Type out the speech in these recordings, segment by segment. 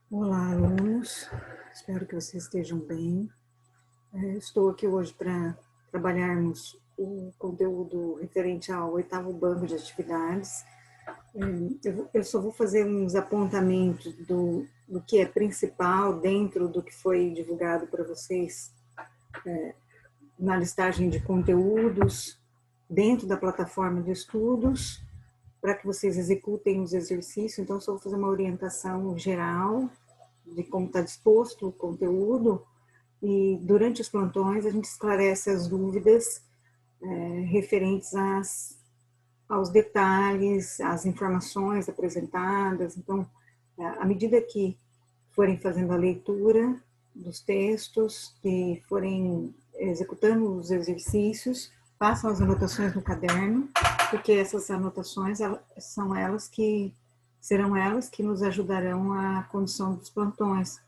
Olá, alunos. Espero que vocês estejam bem. Estou aqui hoje para trabalharmos o conteúdo referente ao 8º banco de atividades. Eu só vou fazer uns apontamentos do que é principal dentro do que foi divulgado para vocês na listagem de conteúdos dentro da plataforma de estudos, para que vocês executem os exercícios. Então, só vou fazer uma orientação geral de como está disposto o conteúdo, e durante os plantões a gente esclarece as dúvidas referentes aos detalhes, às informações apresentadas. Então, à medida que forem fazendo a leitura dos textos, que forem executando os exercícios, façam as anotações no caderno, porque essas anotações serão elas que nos ajudarão à condução dos plantões.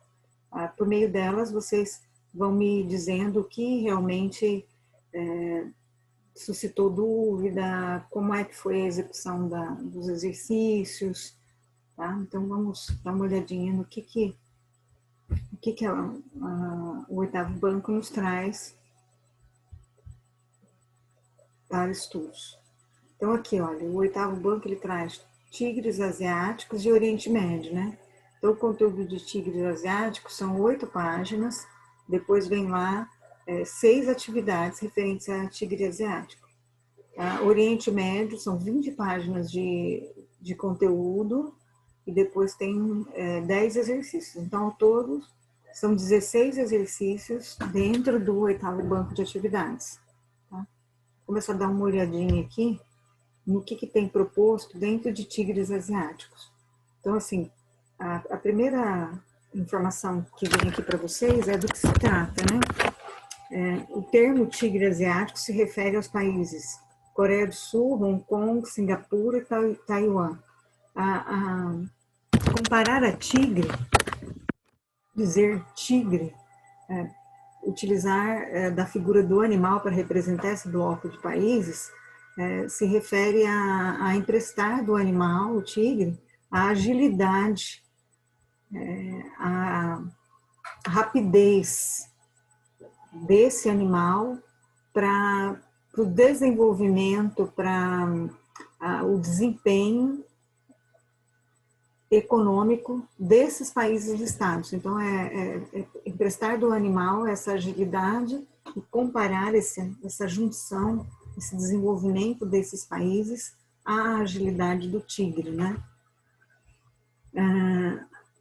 Por meio delas, vocês vão me dizendo o que realmente suscitou dúvida, como é que foi a execução dos exercícios, tá? Então, vamos dar uma olhadinha no que o 8º banco nos traz para estudos. Então, aqui, olha, o 8º banco, ele traz tigres asiáticos e Oriente Médio, né? Então, o conteúdo de tigres asiáticos são 8 páginas, depois vem lá 6 atividades referentes a tigre asiático. Oriente Médio são 20 páginas de conteúdo e depois tem 10 exercícios. Então, ao todo, são 16 exercícios dentro do 8º banco de atividades. Tá? Vou começar a dar uma olhadinha aqui no que tem proposto dentro de tigres asiáticos. Então, assim, a primeira informação que vem aqui para vocês é do que se trata, né? O termo tigre asiático se refere aos países Coreia do Sul, Hong Kong, Singapura e Taiwan. Comparar a tigre, dizer tigre, utilizar da figura do animal para representar esse bloco de países, se refere a emprestar do animal, o tigre, a agilidade, a rapidez desse animal para o desenvolvimento, para o desempenho econômico desses países listados. Então, emprestar do animal essa agilidade e comparar essa junção, esse desenvolvimento desses países à agilidade do tigre, né?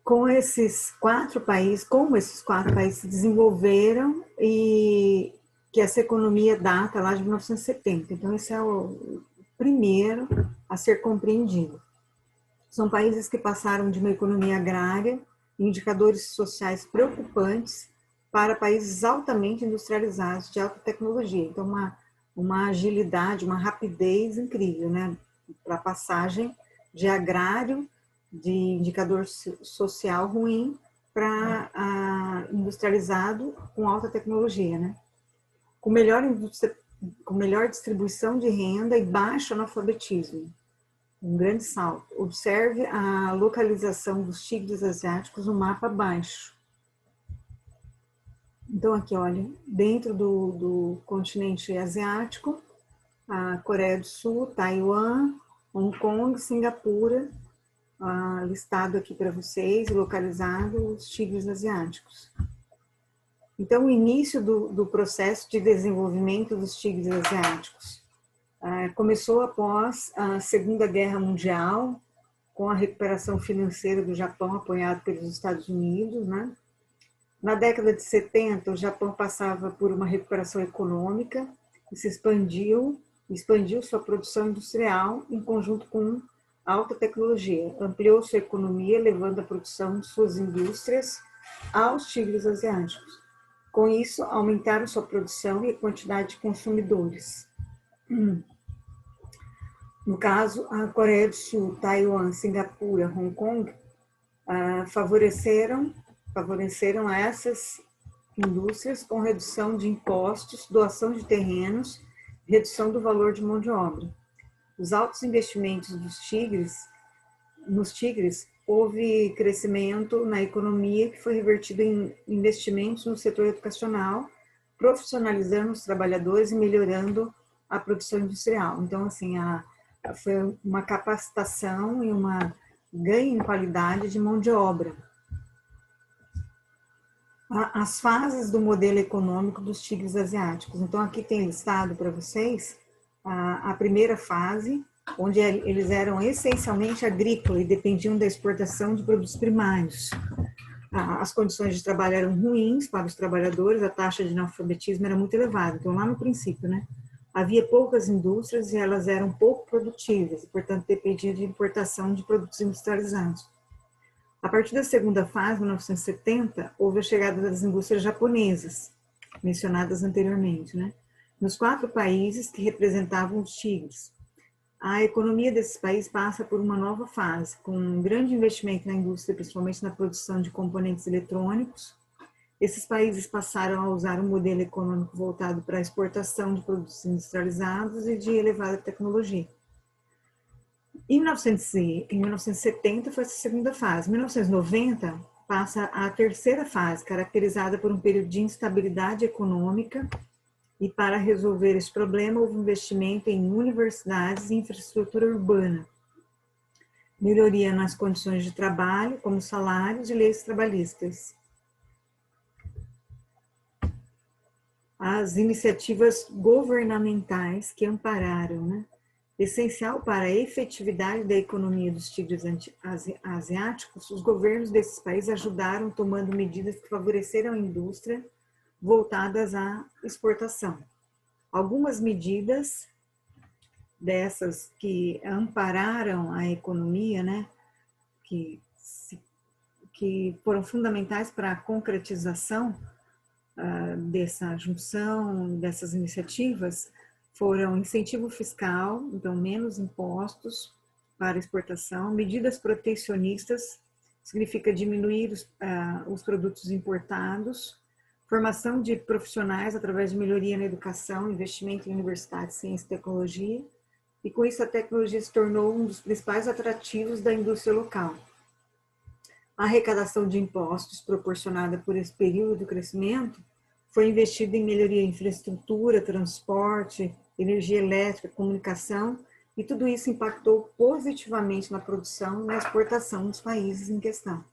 Como esses quatro países se desenvolveram e que essa economia data lá de 1970. Então, esse é o primeiro a ser compreendido. São países que passaram de uma economia agrária, indicadores sociais preocupantes, para países altamente industrializados, de alta tecnologia. Então, uma agilidade, uma rapidez incrível, né? Para a passagem de agrário, de indicador social ruim, para industrializado com alta tecnologia, né? Com melhor distribuição de renda e baixo analfabetismo. Um grande salto. Observe a localização dos tigres asiáticos no mapa abaixo. Então, aqui, olha, dentro do continente asiático, a Coreia do Sul, Taiwan, Hong Kong, Singapura, listado aqui para vocês, localizado os tigres asiáticos. Então, o início do processo de desenvolvimento dos tigres asiáticos começou após a Segunda Guerra Mundial, com a recuperação financeira do Japão, apoiado pelos Estados Unidos, né? Na década de 70, o Japão passava por uma recuperação econômica e se expandiu sua produção industrial em conjunto com alta tecnologia. Ampliou sua economia, levando a produção de suas indústrias aos tigres asiáticos. Com isso, aumentaram sua produção e a quantidade de consumidores. No caso, a Coreia do Sul, Taiwan, Singapura, Hong Kong favoreceram essas indústrias com redução de impostos, doação de terrenos, redução do valor de mão de obra. Os altos investimentos nos tigres houve crescimento na economia que foi revertido em investimentos no setor educacional, profissionalizando os trabalhadores e melhorando a produção industrial. Então, assim, foi uma capacitação e uma ganho em qualidade de mão de obra. As fases do modelo econômico dos tigres asiáticos. Então, aqui tem listado para vocês a primeira fase, onde eles eram essencialmente agrícolas e dependiam da exportação de produtos primários. As condições de trabalho eram ruins para os trabalhadores, a taxa de analfabetismo era muito elevada. Então, lá no princípio, né, havia poucas indústrias e elas eram pouco produtivas, e, portanto, dependiam de importação de produtos industrializados. A partir da segunda fase, 1970, houve a chegada das indústrias japonesas, mencionadas anteriormente, né, nos 4 países que representavam os tigres. A economia desses países passa por uma nova fase, com um grande investimento na indústria, principalmente na produção de componentes eletrônicos. Esses países passaram a usar um modelo econômico voltado para a exportação de produtos industrializados e de elevada tecnologia. Em 1970 foi essa segunda fase. Em 1990 passa a terceira fase, caracterizada por um período de instabilidade econômica. E para resolver esse problema, houve investimento em universidades e infraestrutura urbana, melhoria nas condições de trabalho, como salários e leis trabalhistas. As iniciativas governamentais que ampararam, né? Essencial para a efetividade da economia dos tigres asiáticos, os governos desses países ajudaram tomando medidas que favoreceram a indústria voltadas à exportação. Algumas medidas dessas que ampararam a economia, né, que foram fundamentais para a concretização dessa junção, dessas iniciativas, foram incentivo fiscal, então menos impostos para exportação, medidas protecionistas, significa diminuir os produtos importados, formação de profissionais através de melhoria na educação, investimento em universidades, ciência e tecnologia, e com isso a tecnologia se tornou um dos principais atrativos da indústria local. A arrecadação de impostos proporcionada por esse período de crescimento foi investida em melhoria em infraestrutura, transporte, energia elétrica, comunicação, e tudo isso impactou positivamente na produção e na exportação dos países em questão.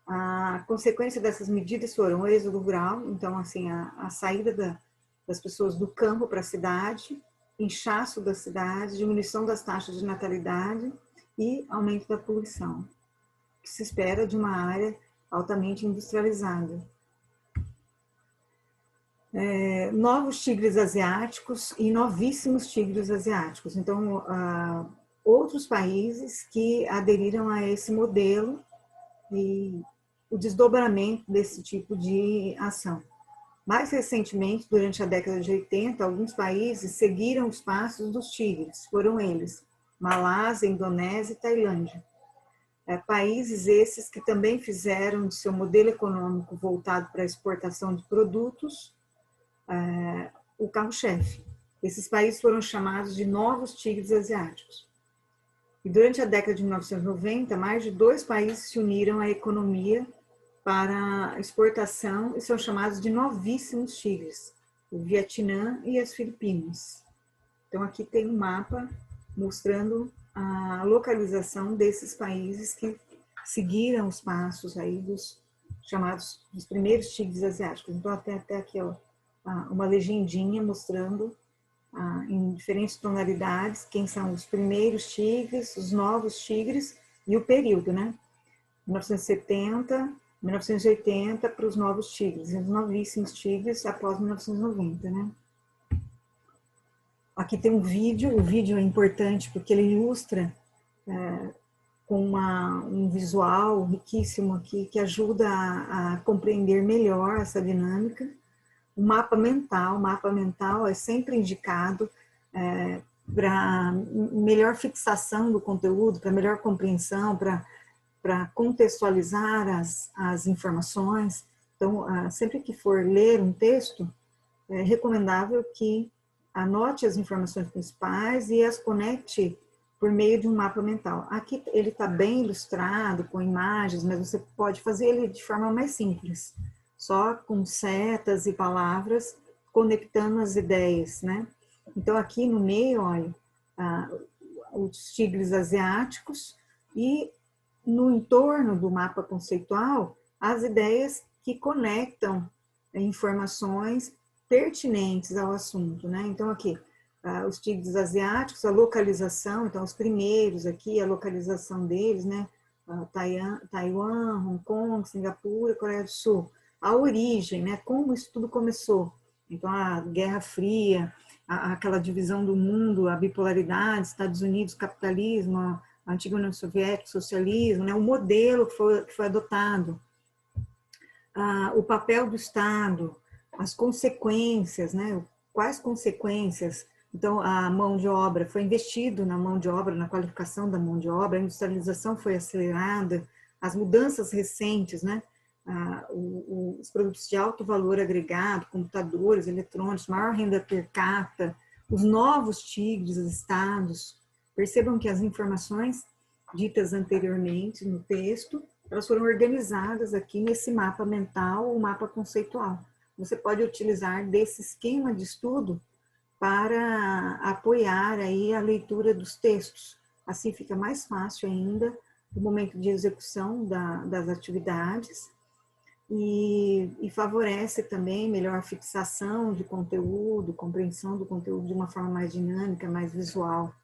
A consequência dessas medidas foram o êxodo rural, então, assim, a saída das pessoas do campo para a cidade, inchaço da cidade, diminuição das taxas de natalidade e aumento da poluição, que se espera de uma área altamente industrializada. Novos tigres asiáticos e novíssimos tigres asiáticos. Então, outros países que aderiram a esse modelo e o desdobramento desse tipo de ação. Mais recentemente, durante a década de 80, alguns países seguiram os passos dos tigres. Foram eles: Malásia, Indonésia e Tailândia. Países esses que também fizeram de seu modelo econômico voltado para a exportação de produtos o carro-chefe. Esses países foram chamados de novos tigres asiáticos. E durante a década de 1990, mais de 2 países se uniram à economia para a exportação e são chamados de novíssimos tigres, o Vietnã e as Filipinas. Então, aqui tem um mapa mostrando a localização desses países que seguiram os passos aí dos chamados dos primeiros tigres asiáticos. Então, até aqui, ó, uma legendinha mostrando em diferentes tonalidades quem são os primeiros tigres, os novos tigres e o período, né? 1970, 1980 para os novos tigres, e os novíssimos tigres após 1990, né? Aqui tem um vídeo, o vídeo é importante porque ele ilustra com um visual riquíssimo aqui que ajuda a compreender melhor essa dinâmica. O mapa mental é sempre indicado para melhor fixação do conteúdo, para melhor compreensão, para contextualizar as informações. Então, sempre que for ler um texto, é recomendável que anote as informações principais e as conecte por meio de um mapa mental. Aqui ele está bem ilustrado, com imagens, mas você pode fazer ele de forma mais simples, só com setas e palavras, conectando as ideias, né? Então, aqui no meio, olha, os tigres asiáticos e no entorno do mapa conceitual, as ideias que conectam informações pertinentes ao assunto, né? Então, aqui, os tigres asiáticos, a localização, então, os primeiros aqui, a localização deles, né? Taiwan, Hong Kong, Singapura, Coreia do Sul. A origem, né? Como isso tudo começou. Então, a Guerra Fria, aquela divisão do mundo, a bipolaridade, Estados Unidos, capitalismo, a antiga União Soviética, socialismo, né? O modelo que foi adotado, o papel do Estado, as consequências, né? Quais consequências? Então, a mão de obra, foi investido na mão de obra, na qualificação da mão de obra, a industrialização foi acelerada, as mudanças recentes, né? Os produtos de alto valor agregado, computadores, eletrônicos, maior renda per capita, os novos tigres, estados. Percebam que as informações ditas anteriormente no texto, elas foram organizadas aqui nesse mapa mental, o mapa conceitual. Você pode utilizar desse esquema de estudo para apoiar aí a leitura dos textos. Assim fica mais fácil ainda o momento de execução das atividades e favorece também melhor fixação de conteúdo, compreensão do conteúdo de uma forma mais dinâmica, mais visual.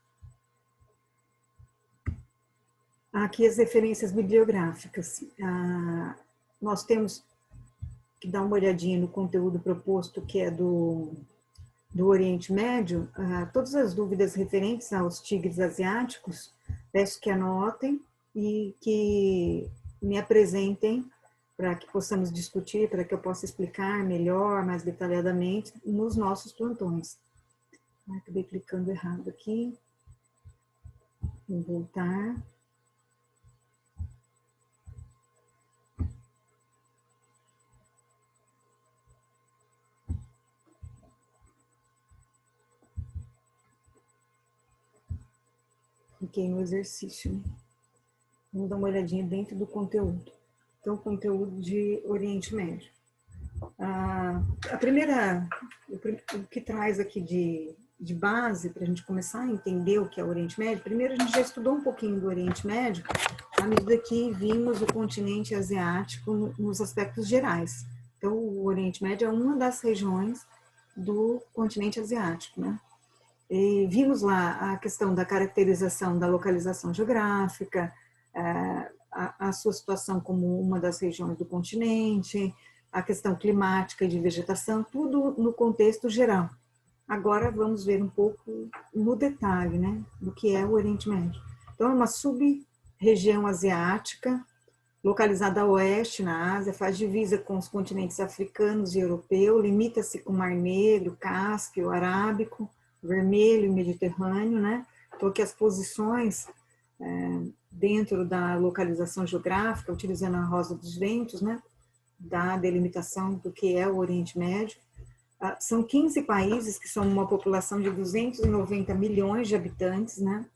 Aqui as referências bibliográficas. Nós temos que dar uma olhadinha no conteúdo proposto, que é do Oriente Médio. Todas as dúvidas referentes aos tigres asiáticos, peço que anotem e que me apresentem para que possamos discutir, para que eu possa explicar melhor, mais detalhadamente, nos nossos plantões. Acabei clicando errado aqui. Vou voltar. Cliquei no exercício. Vamos dar uma olhadinha dentro do conteúdo. Então, conteúdo de Oriente Médio. A primeira, o que traz aqui de base, para a gente começar a entender o que é o Oriente Médio, primeiro a gente já estudou um pouquinho do Oriente Médio, à medida que vimos o continente asiático nos aspectos gerais. Então, o Oriente Médio é uma das regiões do continente asiático, né? E vimos lá a questão da caracterização da localização geográfica, a sua situação como uma das regiões do continente, a questão climática e de vegetação, tudo no contexto geral. Agora vamos ver um pouco no detalhe, né, do que é o Oriente Médio. Então, é uma sub-região asiática, localizada a oeste, na Ásia, faz divisa com os continentes africanos e europeu, limita-se com o Mar Negro, Cáspio, Arábico, Vermelho e Mediterrâneo, né? Então, aqui as posições dentro da localização geográfica, utilizando a rosa dos ventos, né? Da delimitação do que é o Oriente Médio. São 15 países que são uma população de 290 milhões de habitantes, né?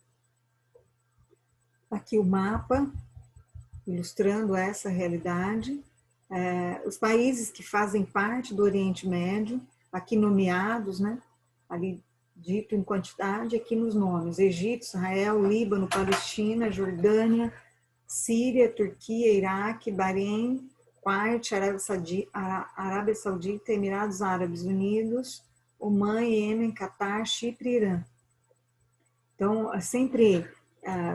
Aqui o mapa, ilustrando essa realidade. Os países que fazem parte do Oriente Médio, aqui nomeados, né? Ali dito em quantidade, aqui nos nomes: Egito, Israel, Líbano, Palestina, Jordânia, Síria, Turquia, Iraque, Bahrein, Kuwait, Arábia Saudita, Emirados Árabes Unidos, Omã, Iêmen, Catar, Chipre e Irã. Então, sempre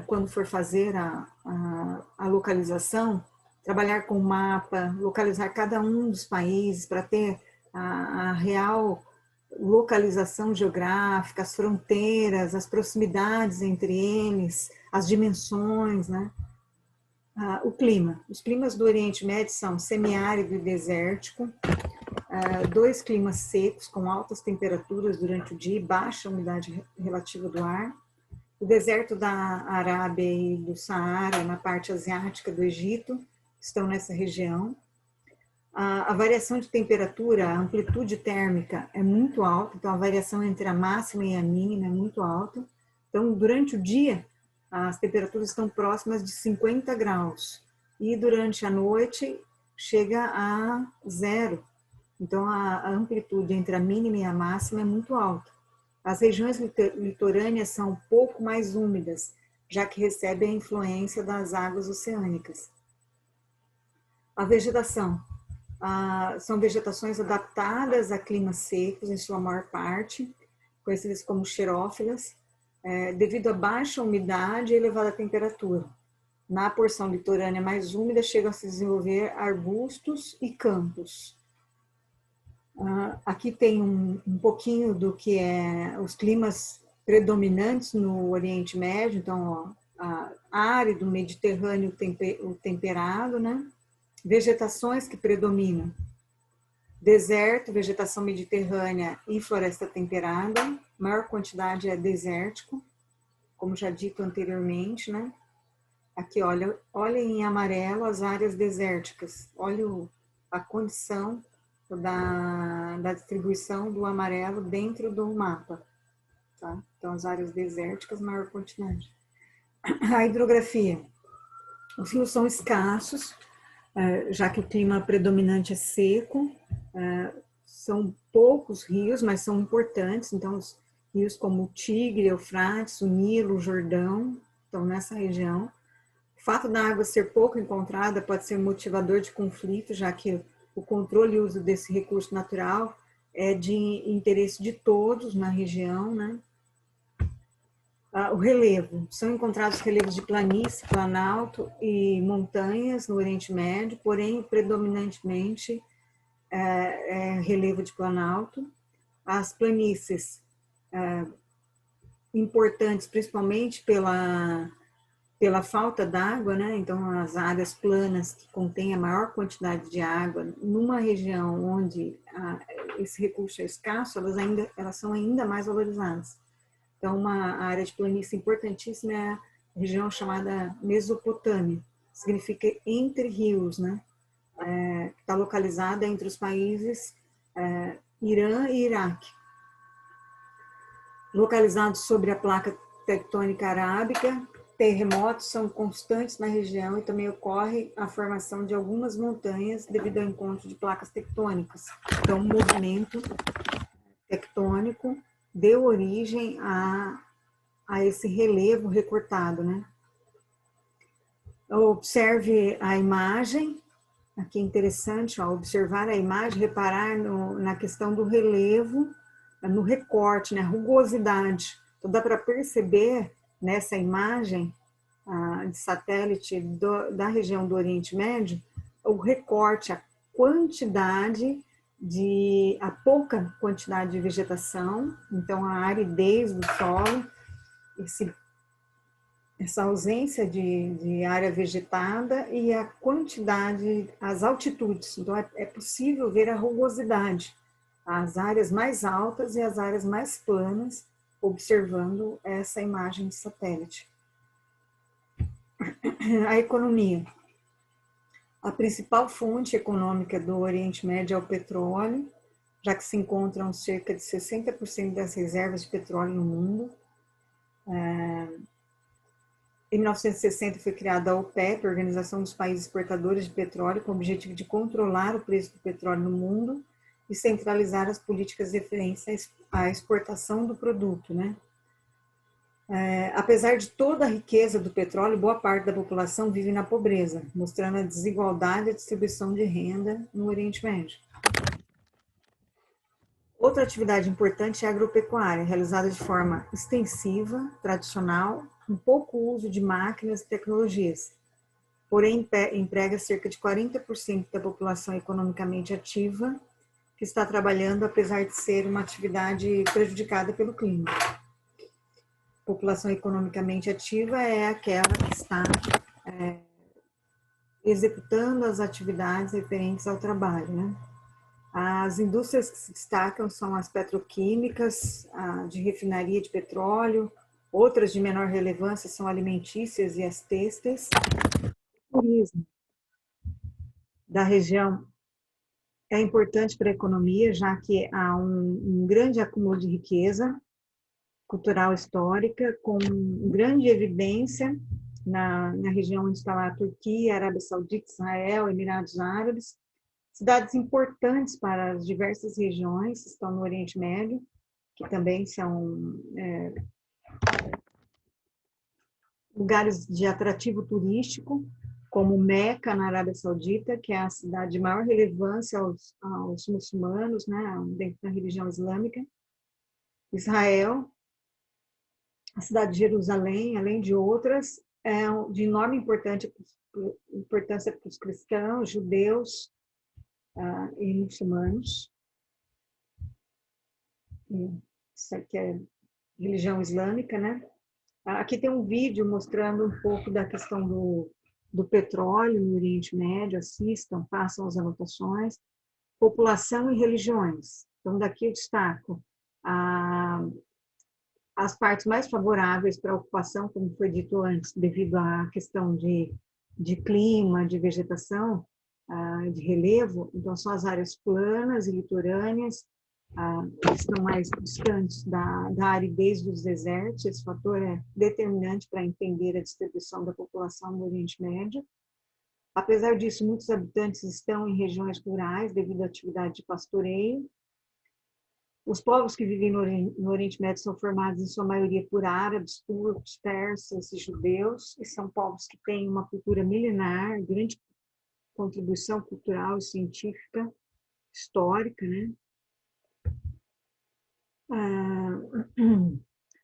quando for fazer a localização, trabalhar com o mapa, localizar cada um dos países para ter a real localização geográfica, as fronteiras, as proximidades entre eles, as dimensões, né? O clima. Os climas do Oriente Médio são semiárido e desértico, 2 climas secos com altas temperaturas durante o dia e baixa umidade relativa do ar. O deserto da Arábia e do Saara, na parte asiática do Egito, estão nessa região. A variação de temperatura, a amplitude térmica é muito alta, então a variação entre a máxima e a mínima é muito alta. Então, durante o dia, as temperaturas estão próximas de 50 graus. E durante a noite chega a zero. Então, a amplitude entre a mínima e a máxima é muito alta. As regiões litorâneas são um pouco mais úmidas, já que recebem a influência das águas oceânicas. A vegetação. São vegetações adaptadas a climas secos, em sua maior parte, conhecidas como xerófilas, devido à baixa umidade e elevada temperatura. Na porção litorânea mais úmida, chegam a se desenvolver arbustos e campos. Aqui tem um pouquinho do que é os climas predominantes no Oriente Médio, então, árido, mediterrâneo, o temperado, né? Vegetações que predominam: deserto, vegetação mediterrânea e floresta temperada. Maior quantidade é desértico, como já dito anteriormente, né? Aqui, olha em amarelo as áreas desérticas. Olha a condição da distribuição do amarelo dentro do mapa. Tá? Então, as áreas desérticas, maior quantidade. A hidrografia. Os rios são escassos, já que o clima predominante é seco. São poucos rios, mas são importantes. Então, os rios como o Tigre, Eufrates, o Nilo, o Jordão, estão nessa região. O fato da água ser pouco encontrada pode ser motivador de conflito, já que o controle e uso desse recurso natural é de interesse de todos na região, né? O relevo. São encontrados relevos de planície, planalto e montanhas no Oriente Médio, porém, predominantemente, relevo de planalto. As planícies importantes, principalmente pela falta d'água, né? Então, as áreas planas que contêm a maior quantidade de água, numa região onde esse recurso é escasso, elas são ainda mais valorizadas. Então, uma área de planície importantíssima é a região chamada Mesopotâmia, significa entre rios, né? Está localizada entre os países Irã e Iraque. Localizado sobre a placa tectônica arábica, terremotos são constantes na região e também ocorre a formação de algumas montanhas devido ao encontro de placas tectônicas. Então, o movimento tectônico deu origem a esse relevo recortado, né? Observe a imagem, aqui é interessante, observar a imagem, reparar na questão do relevo, no recorte, na rugosidade. Então, dá para perceber nessa imagem de satélite da região do Oriente Médio, o recorte, a pouca quantidade de vegetação, então a aridez do solo, essa ausência de área vegetada e a quantidade, as altitudes. Então, é possível ver a rugosidade, as áreas mais altas e as áreas mais planas, observando essa imagem de satélite. A economia. A principal fonte econômica do Oriente Médio é o petróleo, já que se encontram cerca de 60% das reservas de petróleo no mundo. Em 1960 foi criada a OPEP, a Organização dos Países Exportadores de Petróleo, com o objetivo de controlar o preço do petróleo no mundo e centralizar as políticas referentes à exportação do produto, né? Apesar de toda a riqueza do petróleo, boa parte da população vive na pobreza, mostrando a desigualdade e a distribuição de renda no Oriente Médio. Outra atividade importante é a agropecuária, realizada de forma extensiva, tradicional, com pouco uso de máquinas e tecnologias. Porém, emprega cerca de 40% da população economicamente ativa que está trabalhando, apesar de ser uma atividade prejudicada pelo clima. População economicamente ativa é aquela que está executando as atividades referentes ao trabalho, né? As indústrias que se destacam são as petroquímicas, de refinaria de petróleo, outras de menor relevância são alimentícias e as têxteis. O turismo da região é importante para a economia, já que há um grande acúmulo de riqueza, cultural histórica, com grande evidência na região onde está lá a Turquia, Arábia Saudita, Israel, Emirados Árabes. Cidades importantes para as diversas regiões estão no Oriente Médio, que também são lugares de atrativo turístico, como Meca, na Arábia Saudita, que é a cidade de maior relevância aos muçulmanos, né, dentro da religião islâmica. Israel, a cidade de Jerusalém, além de outras, é de enorme importância para os cristãos, judeus e muçulmanos. Isso aqui é religião islâmica, né? Aqui tem um vídeo mostrando um pouco da questão do petróleo no Oriente Médio. Assistam, façam as anotações. População e religiões. Então, daqui eu destaco as partes mais favoráveis para a ocupação, como foi dito antes, devido à questão de clima, de vegetação, de relevo. Então, são as áreas planas e litorâneas, que estão mais distantes da aridez dos desertos. Esse fator é determinante para entender a distribuição da população no Oriente Médio. Apesar disso, muitos habitantes estão em regiões rurais devido à atividade de pastoreio. Os povos que vivem no Oriente Médio são formados, em sua maioria, por árabes, turcos, persas e judeus, e são povos que têm uma cultura milenar, grande contribuição cultural e científica, histórica, né?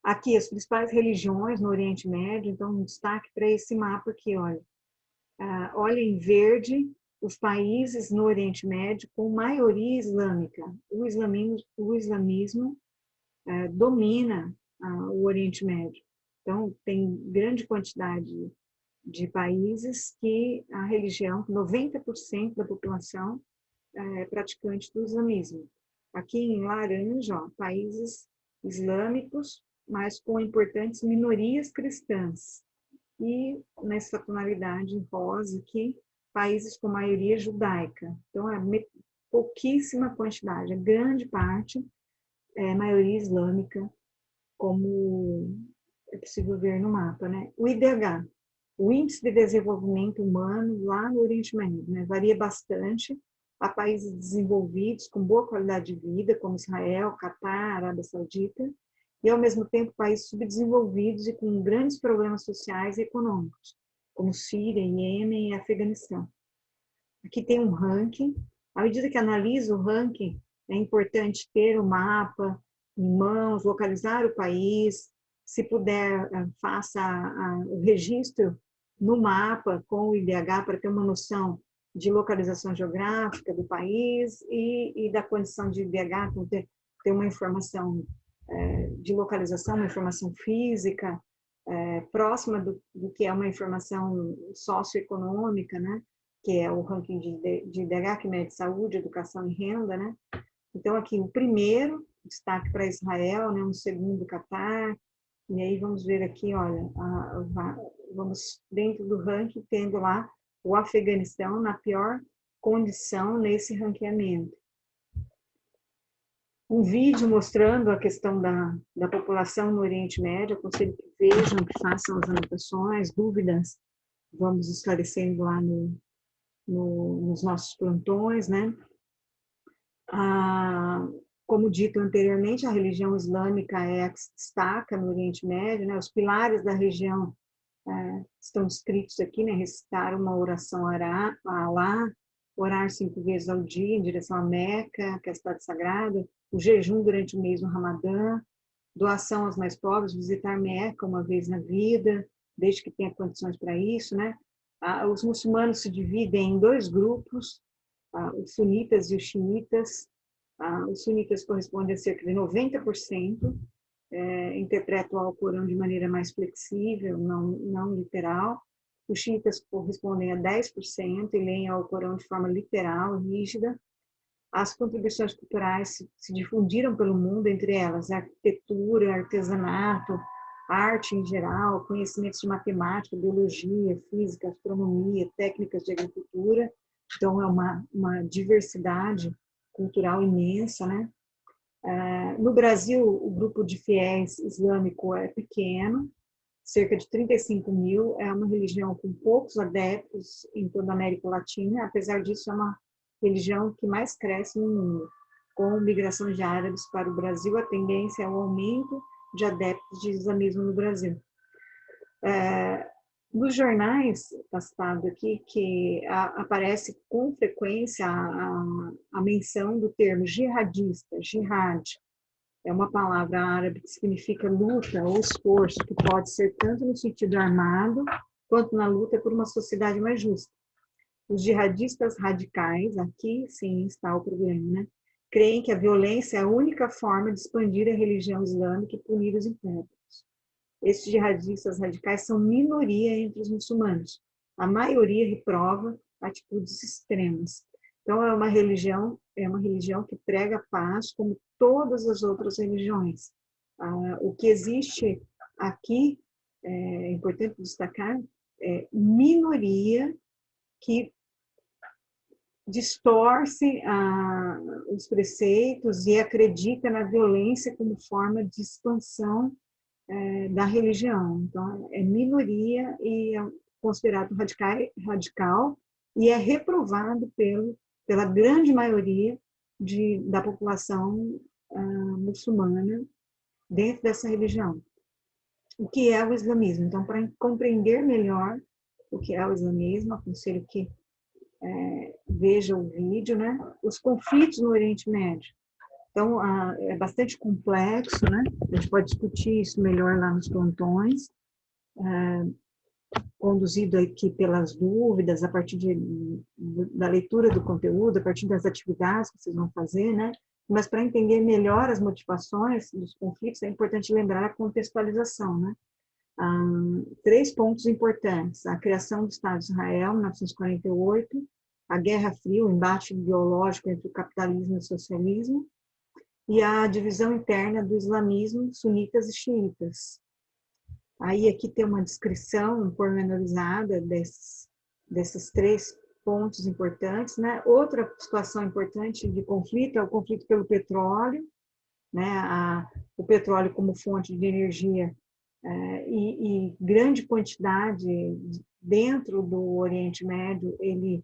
Aqui, as principais religiões no Oriente Médio. Então, um destaque para esse mapa aqui, olha. Olha em verde os países no Oriente Médio com maioria islâmica. O islamismo domina o Oriente Médio. Então, tem grande quantidade de países que a religião, 90% da população é praticante do islamismo. Aqui em laranja, ó, países islâmicos, mas com importantes minorias cristãs. E nessa tonalidade em rosa aqui, países com maioria judaica. Então, é pouquíssima quantidade, a grande parte é maioria islâmica, como é possível ver no mapa, né? O IDH, o Índice de Desenvolvimento Humano lá no Oriente Médio, né? Varia bastante. Há países desenvolvidos com boa qualidade de vida, como Israel, Catar, Arábia Saudita, e, ao mesmo tempo, países subdesenvolvidos e com grandes problemas sociais e econômicos, como Síria, Iêmen e Afeganistão. Aqui tem um ranking. À medida que analisa o ranking, é importante ter o mapa em mãos, localizar o país. Se puder, faça o registro no mapa com o IDH para ter uma noção de localização geográfica do país e da condição de IDH, então ter uma informação de localização, uma informação física próxima do que é uma informação socioeconômica, né? Que é o ranking de IDH, que mede saúde, educação e renda, né? Então, aqui, o primeiro destaque para Israel, né? Um segundo, Catar, e aí vamos ver aqui, olha, vamos dentro do ranking, tendo lá o Afeganistão na pior condição nesse ranqueamento. Um vídeo mostrando a questão da população no Oriente Médio. Aconselho que vejam, que façam as anotações, dúvidas, vamos esclarecendo lá nos nossos plantões, né? Como dito anteriormente, a religião islâmica é a que se destaca no Oriente Médio, né? Os pilares da religião estão descritos aqui, né? Recitar uma oração a Alá, orar 5 vezes ao dia em direção a Meca, que é a cidade sagrada, o jejum durante o mês do Ramadã, doação aos mais pobres, visitar Meca uma vez na vida, desde que tenha condições para isso, né? Os muçulmanos se dividem em 2 grupos, os sunitas e os xiitas. Os sunitas correspondem a cerca de 90%, interpretam o Alcorão de maneira mais flexível, não literal. Os xiitas correspondem a 10% e leem o Alcorão de forma literal, rígida. As contribuições culturais se difundiram pelo mundo, entre elas arquitetura, artesanato, arte em geral, conhecimentos de matemática, biologia, física, astronomia, técnicas de agricultura. Então, é uma diversidade cultural imensa, né? No Brasil, o grupo de fiéis islâmico é pequeno, cerca de 35 mil, é uma religião com poucos adeptos em toda a América Latina, apesar disso é uma religião que mais cresce no mundo. Com migração de árabes para o Brasil, a tendência é o aumento de adeptos de islamismo no Brasil. Nos jornais, está citado aqui, que aparece com frequência a menção do termo jihadista, jihad. É uma palavra árabe que significa luta ou esforço, que pode ser tanto no sentido armado, quanto na luta por uma sociedade mais justa. Os jihadistas radicais, aqui sim está o problema, né? Creem que a violência é a única forma de expandir a religião islâmica e punir os intérpretes. Esses jihadistas radicais são minoria entre os muçulmanos. A maioria reprova atitudes extremas. Então, é uma religião que prega paz, como todas as outras religiões. O que existe aqui, é importante destacar, é minoria que distorce os preceitos e acredita na violência como forma de expansão da religião. Então, é minoria e é considerado radical e é reprovado pela grande maioria da população muçulmana dentro dessa religião. O que é o islamismo? Então, para compreender melhor o que é o islamismo, aconselho que veja o vídeo, né? Os conflitos no Oriente Médio. Então, é bastante complexo, né? A gente pode discutir isso melhor lá nos plantões, conduzido aqui pelas dúvidas, a partir da leitura do conteúdo, a partir das atividades que vocês vão fazer, né? Mas para entender melhor as motivações dos conflitos, é importante lembrar a contextualização, né? 3 pontos importantes: a criação do Estado de Israel, em 1948, a Guerra Fria, o embate ideológico entre o capitalismo e o socialismo, e a divisão interna do islamismo, sunitas e xiitas. Aí aqui tem uma descrição pormenorizada desses 3 pontos importantes, né? Outra situação importante de conflito é o conflito pelo petróleo, né? O petróleo como fonte de energia e grande quantidade dentro do Oriente Médio, ele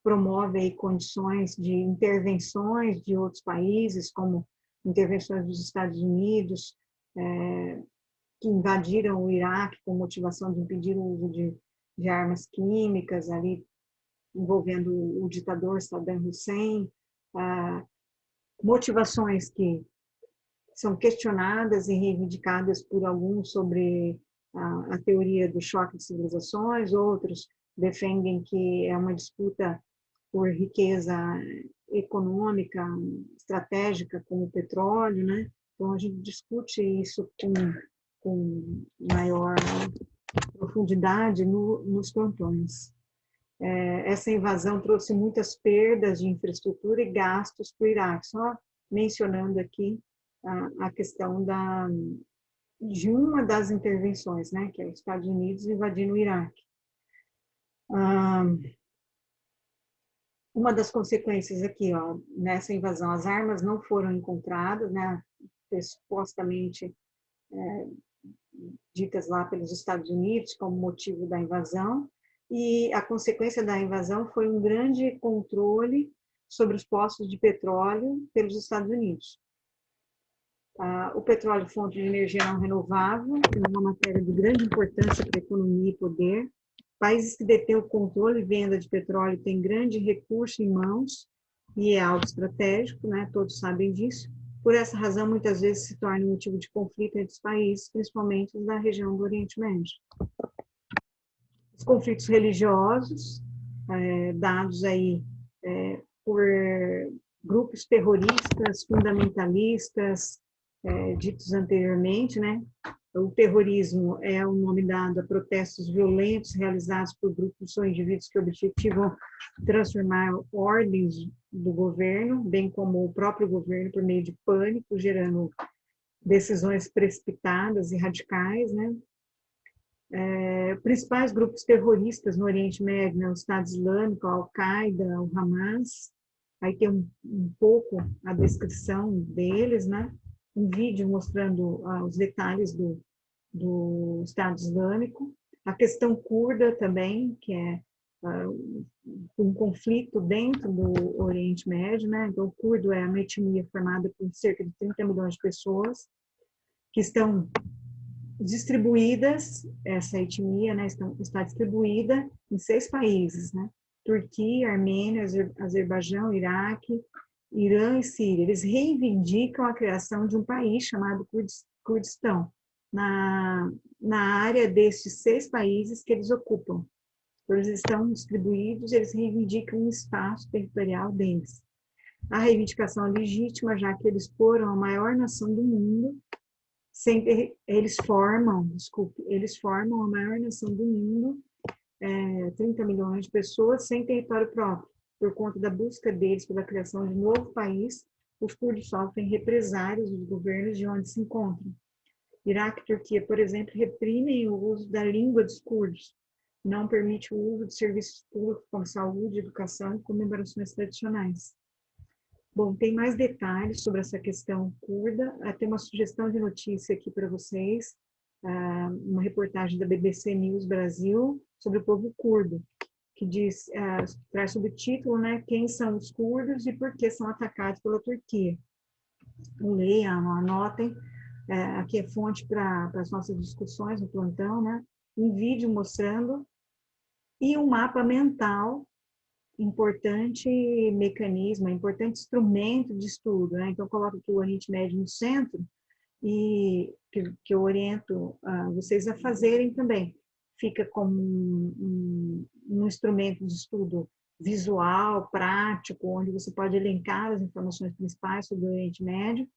promove aí condições de intervenções de outros países, como intervenções dos Estados Unidos, que invadiram o Iraque com motivação de impedir o uso de armas químicas, ali envolvendo o ditador Saddam Hussein, motivações que são questionadas e reivindicadas por alguns sobre a teoria do choque de civilizações, outros defendem que é uma disputa por riqueza econômica, estratégica, como o petróleo, né? Então, a gente discute isso com maior profundidade nos plantões. Essa invasão trouxe muitas perdas de infraestrutura e gastos para o Iraque, só mencionando aqui a questão de uma das intervenções, né, que é os Estados Unidos invadindo o Iraque. Uma das consequências aqui, ó, nessa invasão, as armas não foram encontradas, né, supostamente ditas lá pelos Estados Unidos como motivo da invasão, e a consequência da invasão foi um grande controle sobre os postos de petróleo pelos Estados Unidos. O petróleo, fonte de energia não renovável, é uma matéria de grande importância para a economia e poder. Países que detêm o controle e venda de petróleo têm grande recurso em mãos e é algo estratégico, né? Todos sabem disso. Por essa razão, muitas vezes se torna um motivo de conflito entre os países, principalmente os da região do Oriente Médio. Os conflitos religiosos, dados aí por grupos terroristas, fundamentalistas, ditos anteriormente, né? O terrorismo é o nome dado a protestos violentos realizados por grupos ou indivíduos que objetivam transformar ordens do governo, bem como o próprio governo, por meio de pânico, gerando decisões precipitadas e radicais, né? Principais grupos terroristas no Oriente Médio, né? O Estado Islâmico, a Al-Qaeda, o Hamas, Aí tem um pouco a descrição deles, né? Um vídeo mostrando os detalhes do Estado Islâmico. A questão curda também, que é um conflito dentro do Oriente Médio, né? Então, o curdo é uma etnia formada por cerca de 30 milhões de pessoas que estão distribuídas, essa etnia, né, está distribuída em 6 países, né? Turquia, Armênia, Azerbaijão, Iraque, Irã e Síria. Eles reivindicam a criação de um país chamado Kurdistão, na área destes 6 países que eles ocupam. Eles estão distribuídos, eles reivindicam um espaço territorial deles. A reivindicação é legítima, já que eles foram a maior nação do mundo, eles formam a maior nação do mundo, 30 milhões de pessoas sem território próprio. Por conta da busca deles pela criação de um novo país, os curdos sofrem represálias dos governos de onde se encontram. Iraque e Turquia, por exemplo, reprimem o uso da língua dos curdos, não permite o uso de serviços públicos como saúde, educação e comemorações tradicionais. Bom, tem mais detalhes sobre essa questão curda. Tem uma sugestão de notícia aqui para vocês, uma reportagem da BBC News Brasil sobre o povo curdo, que traz sobre o título, né, quem são os curdos e por que são atacados pela Turquia. Leiam, anotem, aqui é fonte para as nossas discussões no plantão, né, um vídeo mostrando, e um mapa mental, importante mecanismo, importante instrumento de estudo, né? Então, coloco aqui o Oriente Médio no centro, e que eu oriento vocês a fazerem também. Fica como um instrumento de estudo visual, prático, onde você pode elencar as informações principais sobre o Oriente Médio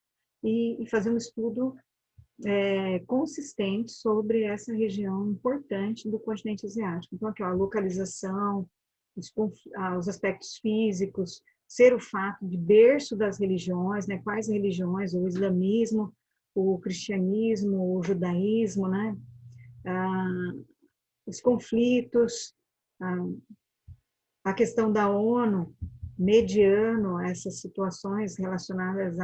e fazer um estudo consistente sobre essa região importante do continente asiático. Então, aqui, ó, a localização, os aspectos físicos, ser o fato de berço das religiões, né? Quais religiões, o islamismo, o cristianismo, o judaísmo, né? Os conflitos, a questão da ONU mediando essas situações relacionadas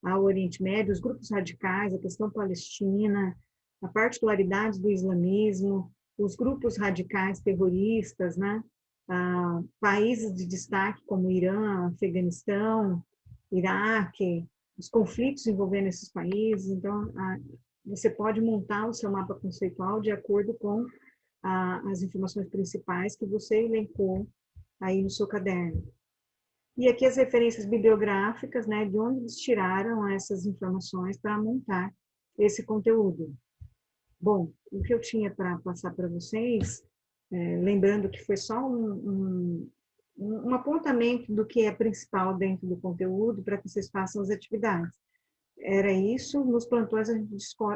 ao Oriente Médio, os grupos radicais, a questão palestina, a particularidade do islamismo, os grupos radicais terroristas, né? Países de destaque como Irã, Afeganistão, Iraque, os conflitos envolvendo esses países. Então, você pode montar o seu mapa conceitual de acordo com as informações principais que você elencou aí no seu caderno. E aqui as referências bibliográficas, né, de onde eles tiraram essas informações para montar esse conteúdo. Bom, o que eu tinha para passar para vocês, lembrando que foi só um apontamento do que é principal dentro do conteúdo para que vocês façam as atividades. Era isso, nos plantões a gente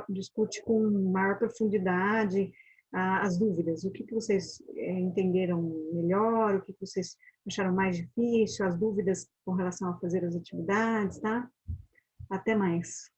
discute com maior profundidade as dúvidas, o que vocês entenderam melhor, o que vocês acharam mais difícil, as dúvidas com relação a fazer as atividades, tá? Até mais.